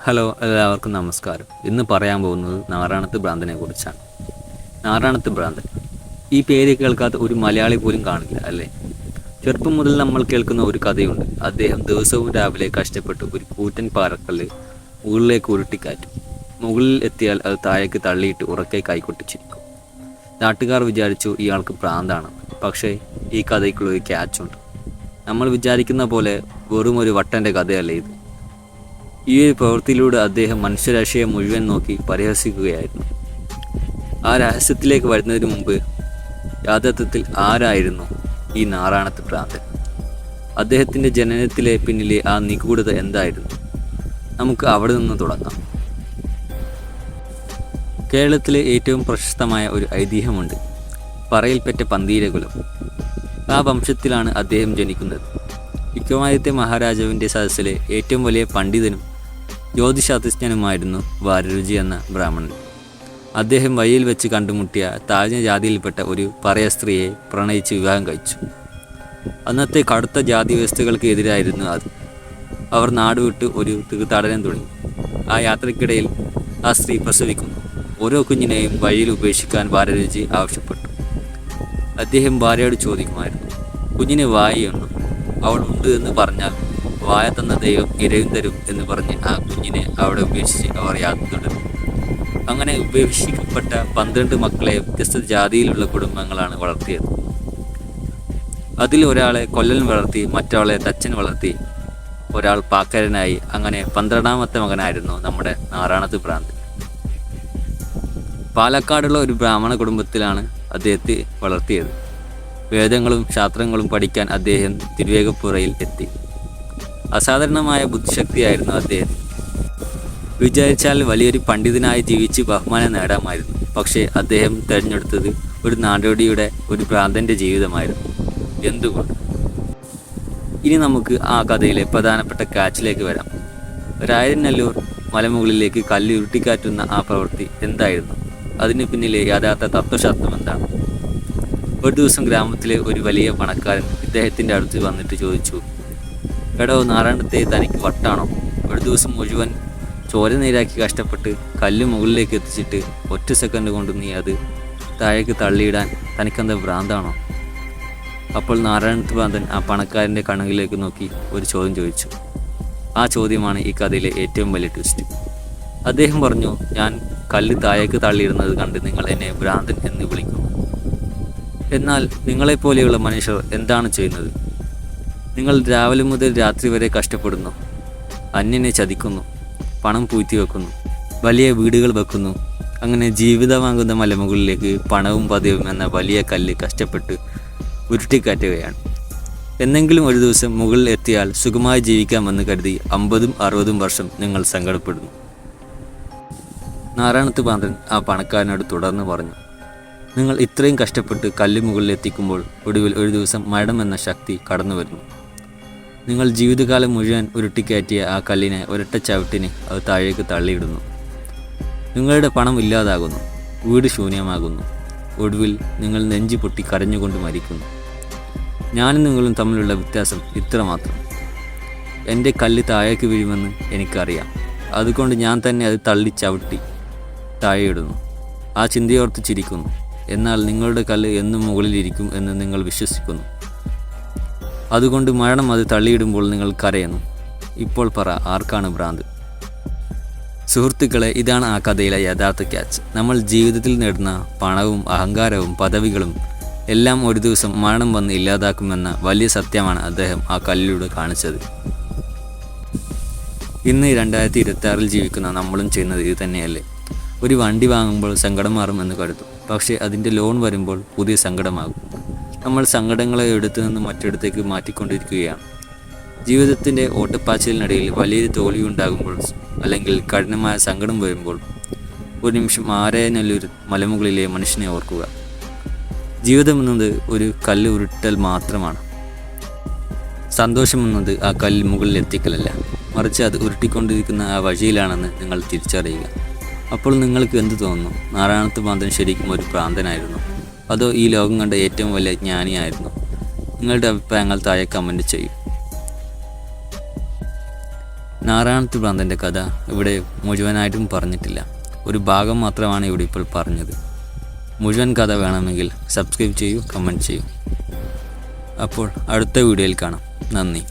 Hello, എല്ലാവർക്കും നമസ്കാരം. ഇന്ന് പറയാൻ പോകുന്നത് നാറാണത്ത് ഭ്രാന്തനെ കുറിച്ചാണ്. നാറാണത്ത് ഭ്രാന്തൻ, ഈ പേര് കേൾക്കാത്ത ഒരു മലയാളി പോലും കാണില്ല അല്ലേ? ചെറുപ്പം മുതൽ നമ്മൾ കേൾക്കുന്ന ഒരു കഥയുണ്ട്. അദ്ദേഹം ദിവസവും രാവിലെ കഷ്ടപ്പെട്ട് ഒരു കൂറ്റൻ പാറക്കല്ല് മുകളിലേക്ക് ഉരുട്ടിക്കാറ്റും. മുകളിൽ എത്തിയാൽ അത് താഴേക്ക് തള്ളിയിട്ട് ഉറക്കെ കൈകൊട്ടിച്ചിരിക്കും. നാട്ടുകാർ വിചാരിച്ചു ഇയാൾക്ക് ഭ്രാന്താണ്. പക്ഷേ ഈ കഥയ്ക്കുള്ള ഒരു ക്യാച്ചുണ്ട്. നമ്മൾ വിചാരിക്കുന്ന പോലെ വെറും ഒരു വട്ടൻ്റെ കഥയല്ല ഇത്. ഈ ഒരു പ്രവൃത്തിയിലൂടെ അദ്ദേഹം മനുഷ്യരാശിയെ മുഴുവൻ നോക്കി പരിഹസിക്കുകയായിരുന്നു. ആ രഹസ്യത്തിലേക്ക് വരുന്നതിന് മുമ്പ് യഥാർത്ഥത്തിൽ ആരായിരുന്നു ഈ നാറാണത്ത് ഭ്രാന്തൻ? അദ്ദേഹത്തിൻ്റെ ജനനത്തിലെ പിന്നിലെ ആ നിഗൂഢത എന്തായിരുന്നു? നമുക്ക് അവിടെ നിന്ന് തുടങ്ങാം. കേരളത്തിലെ ഏറ്റവും പ്രശസ്തമായ ഒരു ഐതിഹ്യമുണ്ട്, പറയിൽപ്പെട്ട പന്തീരകുലം. ആ വംശത്തിലാണ് അദ്ദേഹം ജനിക്കുന്നത്. വിക്രമാദിത്യ മഹാരാജാവിൻ്റെ സദസ്സിലെ ഏറ്റവും വലിയ പണ്ഡിതനും ജ്യോതിശാസ്ത്രജ്ഞനുമായിരുന്നു വാരരുചി എന്ന ബ്രാഹ്മണൻ. അദ്ദേഹം വഴിയിൽ വെച്ച് കണ്ടുമുട്ടിയ താഴ്ന്ന ജാതിയിൽപ്പെട്ട ഒരു പറയ സ്ത്രീയെ പ്രണയിച്ച് വിവാഹം കഴിച്ചു. അന്നത്തെ കടുത്ത ജാതി വ്യവസ്ഥകൾക്ക് എതിരായിരുന്നു അത്. അവർ നാടുവിട്ട് ഒരു തീർത്ഥാടനം തുടങ്ങി. ആ യാത്രയ്ക്കിടയിൽ ആ സ്ത്രീ പ്രസവിക്കുന്നു. ഓരോ കുഞ്ഞിനെയും വഴിയിൽ ഉപേക്ഷിക്കാൻ വാരരുചി ആവശ്യപ്പെട്ടു. അദ്ദേഹം ഭാര്യയോട് ചോദിക്കുമായിരുന്നു, കുഞ്ഞിന് വായുണ്ടോ? അവൾ ഉണ്ട് എന്ന് പറഞ്ഞാൽ വായ തന്ന ദൈവം ഇരയും തരും എന്ന് പറഞ്ഞ് ആ കുഞ്ഞിനെ അവിടെ ഉപേക്ഷിച്ച് അവർ യാത്ര തുടരും. അങ്ങനെ ഉപേക്ഷിക്കപ്പെട്ട 12 മക്കളെ വ്യത്യസ്ത ജാതിയിലുള്ള കുടുംബങ്ങളാണ് വളർത്തിയത്. അതിൽ ഒരാളെ കൊല്ലൻ വളർത്തി, മറ്റൊരാളെ തച്ചൻ വളർത്തി, ഒരാൾ പാക്കരനായി. അങ്ങനെ 12ാമത്തെ മകനായിരുന്നു നമ്മുടെ നാറാണത്ത് ഭ്രാന്തൻ. പാലക്കാടുള്ള ഒരു ബ്രാഹ്മണ കുടുംബത്തിലാണ് അദ്ദേഹത്തെ വളർത്തിയത്. വേദങ്ങളും ശാസ്ത്രങ്ങളും പഠിക്കാൻ അദ്ദേഹം തിരുവേഗപ്പുറയിൽ എത്തി. അസാധാരണമായ ബുദ്ധിശക്തിയായിരുന്നു അദ്ദേഹം. വിചാരിച്ചാൽ വലിയൊരു പണ്ഡിതനായി ജീവിച്ച് ബഹുമാനം നേടാമായിരുന്നു. പക്ഷേ അദ്ദേഹം തിരഞ്ഞെടുത്തത് ഒരു നാടോടിയുടെ, ഒരു ഭ്രാന്തൻ്റെ ജീവിതമായിരുന്നു. എന്തുകൊണ്ട്? ഇനി നമുക്ക് ആ കഥയിലെ പ്രധാനപ്പെട്ട കാച്ചിലേക്ക് വരാം. രായനല്ലൂർ മലമുകളിലേക്ക് കല്ല് ഉരുട്ടിക്കാറ്റുന്ന ആ പ്രവൃത്തി എന്തായിരുന്നു? അതിന് പിന്നിലെ യഥാർത്ഥ തത്വശാസ്ത്രം എന്താണ്? ഒരു ദിവസം ഗ്രാമത്തിലെ ഒരു വലിയ പണക്കാരൻ ഇദ്ദേഹത്തിൻ്റെ അടുത്ത് വന്നിട്ട് ചോദിച്ചു, എടോ നാരായണത്തെ, തനിക്ക് വട്ടാണോ? ഒരു ദിവസം മുഴുവൻ ചോര നീരാക്കി കഷ്ടപ്പെട്ട് കല്ല് മുകളിലേക്ക് എത്തിച്ചിട്ട് ഒറ്റ സെക്കൻഡ് കൊണ്ട് നീ അത് താഴേക്ക് തള്ളിയിടാൻ തനിക്കെന്താ ഭ്രാന്താണോ? അപ്പോൾ നാരായണത്ത് ഭ്രാന്തൻ ആ പണക്കാരൻ്റെ കണ്ണുകളിലേക്ക് നോക്കി ഒരു ചോദ്യം ചോദിച്ചു. ആ ചോദ്യമാണ് ഈ കഥയിലെ ഏറ്റവും വലിയ ട്വിസ്റ്റ്. അദ്ദേഹം പറഞ്ഞു, ഞാൻ കല്ല് താഴേക്ക് തള്ളിയിടുന്നത് കണ്ട് നിങ്ങൾ എന്നെ ഭ്രാന്തൻ എന്ന് വിളിക്കുന്നു. എന്നാൽ നിങ്ങളെപ്പോലെയുള്ള മനുഷ്യർ എന്താണ് ചെയ്യുന്നത്? നിങ്ങൾ രാവിലെ മുതൽ രാത്രി വരെ കഷ്ടപ്പെടുന്നു, അന്യനെ ചതിക്കുന്നു, പണം പൂഴ്ത്തി വെക്കുന്നു, വലിയ വീടുകൾ വെക്കുന്നു. അങ്ങനെ ജീവിതമാകുന്ന മലമുകളിലേക്ക് പണവും പദവിയും എന്ന വലിയ കല്ല് കഷ്ടപ്പെട്ട് ഉരുട്ടിക്കാറ്റുകയാണ്. എന്നെങ്കിലും ഒരു ദിവസം മുകളിൽ എത്തിയാൽ സുഖമായി ജീവിക്കാമെന്ന് കരുതി 50ഉം 60ഉം വർഷം നിങ്ങൾ സങ്കടപ്പെടുന്നു. നാരായണത്ത് ഭ്രാന്തൻ ആ പണക്കാരനോട് തുടർന്ന് പറഞ്ഞു, നിങ്ങൾ ഇത്രയും കഷ്ടപ്പെട്ട് കല്ല് മുകളിൽ എത്തിക്കുമ്പോൾ ഒടുവിൽ ഒരു ദിവസം മരണം എന്ന ശക്തി കടന്നു വരുന്നു. നിങ്ങൾ ജീവിതകാലം മുഴുവൻ ഉരുട്ടിക്കയറ്റിയ ആ കല്ലിനെ ഒരൊറ്റ ചവിട്ടിന് അത് താഴേക്ക് തള്ളിയിടുന്നു. നിങ്ങളുടെ പണം ഇല്ലാതാകുന്നു, വീട് ശൂന്യമാകുന്നു. ഒടുവിൽ നിങ്ങൾ നെഞ്ചു പൊട്ടി കരഞ്ഞുകൊണ്ട് മരിക്കുന്നു. ഞാനും നിങ്ങളും തമ്മിലുള്ള വ്യത്യാസം ഇത്ര മാത്രം. എൻ്റെ കല്ല് താഴേക്ക് വീഴുമെന്ന് എനിക്കറിയാം. അതുകൊണ്ട് ഞാൻ തന്നെ അത് തള്ളി ചവിട്ടി താഴെയിടുന്നു. ആ ചിന്തയോർത്ത് ചിരിക്കുന്നു. എന്നാൽ നിങ്ങളുടെ കല്ല് എന്നും മുകളിലിരിക്കും എന്ന് നിങ്ങൾ വിശ്വസിക്കുന്നു. അതുകൊണ്ട് മരണം അത് തള്ളിയിടുമ്പോൾ നിങ്ങൾ കരയുന്നു. ഇപ്പോൾ പറ, ആർക്കാണ് ഭ്രാന്ത്? സുഹൃത്തുക്കളെ, ഇതാണ് ആ കഥയിലെ യഥാർത്ഥ ക്യാച്ച്. നമ്മൾ ജീവിതത്തിൽ നേടുന്ന പണവും അഹങ്കാരവും പദവികളും എല്ലാം ഒരു ദിവസം മരണം വന്ന് ഇല്ലാതാക്കുമെന്ന വലിയ സത്യമാണ് അദ്ദേഹം ആ കല്ലിലൂടെ കാണിച്ചത്. ഇന്ന് 2026 ജീവിക്കുന്ന നമ്മളും ചെയ്യുന്നത് ഇത് തന്നെയല്ലേ? ഒരു വണ്ടി വാങ്ങുമ്പോൾ സങ്കടം മാറുമെന്ന് കരുതും. പക്ഷേ അതിൻ്റെ ലോൺ വരുമ്പോൾ പുതിയ സങ്കടമാകും. നമ്മൾ സങ്കടങ്ങളെ എടുത്തു നിന്ന് മറ്റിടത്തേക്ക് മാറ്റിക്കൊണ്ടിരിക്കുകയാണ്. ജീവിതത്തിൻ്റെ ഓട്ടപ്പാച്ചിലിനിടയിൽ വലിയൊരു തോൽവി ഉണ്ടാകുമ്പോൾ, അല്ലെങ്കിൽ കഠിനമായ സങ്കടം വരുമ്പോൾ, ഒരു നിമിഷം ആരായനല്ലൂർ മലമുകളിലെ മനുഷ്യനെ ഓർക്കുക. ജീവിതം എന്നത് ഒരു കല്ല് ഉരുട്ടൽ മാത്രമാണ്. സന്തോഷമെന്നത് ആ കല്ല് മുകളിൽ എത്തിക്കലല്ല, മറിച്ച് അത് ഉരുട്ടിക്കൊണ്ടിരിക്കുന്ന ആ വഴിയിലാണെന്ന് നിങ്ങൾ തിരിച്ചറിയുക. അപ്പോൾ നിങ്ങൾക്ക് എന്ത് തോന്നുന്നു? നാരായണത്ത് ഭ്രാന്തൻ ശരിക്കും ഒരു ഭ്രാന്തനായിരുന്നു, അതോ ഈ ലോകം കണ്ട ഏറ്റവും വലിയ ജ്ഞാനിയായിരുന്നു? നിങ്ങളുടെ അഭിപ്രായങ്ങൾ താഴെ കമൻറ്റ് ചെയ്യും. നാരായണത്ത് ഭ്രാന്തൻ്റെ കഥ ഇവിടെ മുഴുവനായിട്ടും പറഞ്ഞിട്ടില്ല. ഒരു ഭാഗം മാത്രമാണ് ഇവിടെ ഇപ്പോൾ പറഞ്ഞത്. മുഴുവൻ കഥ വേണമെങ്കിൽ സബ്സ്ക്രൈബ് ചെയ്യൂ, കമൻറ്റ് ചെയ്യൂ. അപ്പോൾ അടുത്ത വീഡിയോയിൽ കാണാം. നന്ദി.